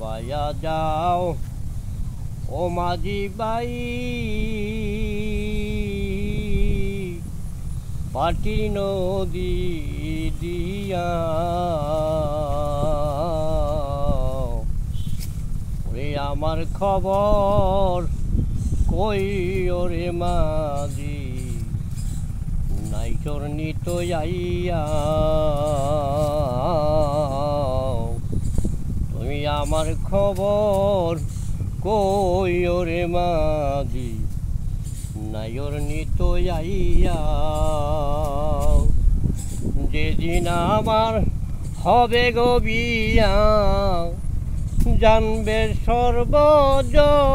বাইয়া যাও ও মাঝি বাই, পাটির নদী দিয়া ওরে আমার খবর কই ওরে মাঝি, নাই তোর নিত যাইয়া তুমি আমার খবর কই ওরে মাঝি, নাই ওর নিত যাইয়া। যেদিন আমার হবে গো বিয়া, জানবে সর্বজনে,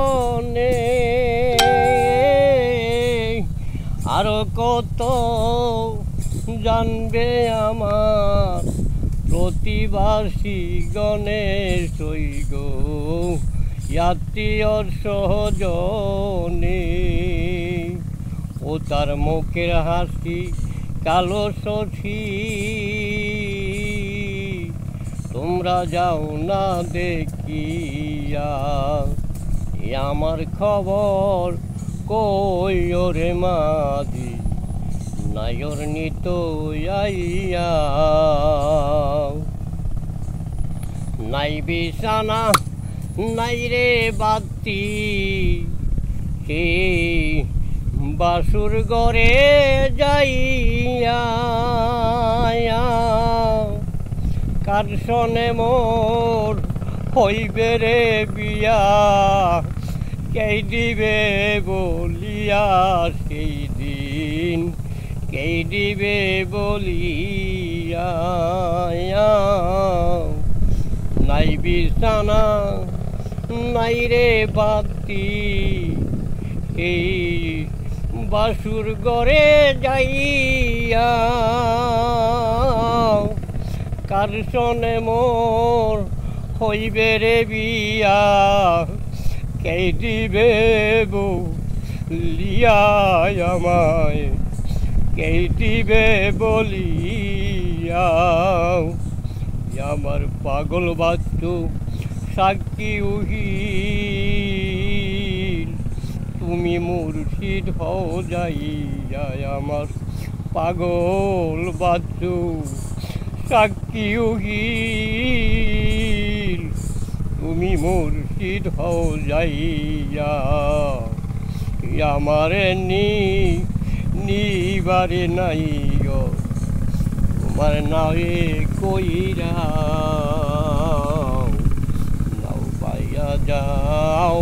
আরো কত জানবে আমার প্রতিবাসী গণেশ গো, আত্মীয় সহজনে। ও তার মুখের হাসি কালো শশী, তোমরা যাও না দেখিয়া, আমার খবর কই ওরে মাঝি, নাই ওর নিত আইয়া। নাই বিছানা নাই রে বাতি, সেই বাসুর ঘরে যাইয়া, কার সনে মোর হইবে রে বিয়া, কে দিবে বলিয়া সেই দিন, কে দিবে বলিয়া। নাই বিছানা নাই রে বাতি, এই বাসুর ঘরে যাইয়া, কার সনে মোর হইবে রে বিয়া, কে দিবে বলিয়া আমায়, কে দিবে বলিয়া। আমার পাগল বাচ্চু সাক্ষী উহিল, তুমি মুর্শিদ হও যাইয়া, আমার পাগল বাচ্চু সাক্ষী উহিল, তুমি মুর্শিদ হও যাইয়া, আমারে নিবারে নাই গো, তোমার নাওয়ে কইরা নাও পাইয়া যাও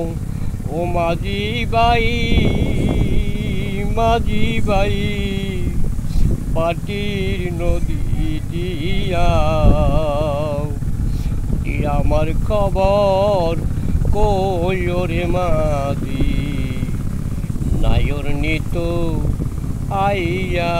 ও মাঝি বাই, মাঝি বাই, পাটির নদী দিয়া আমার খবর কই ওরে মাঝি, নাই ওর নিত আইয়া।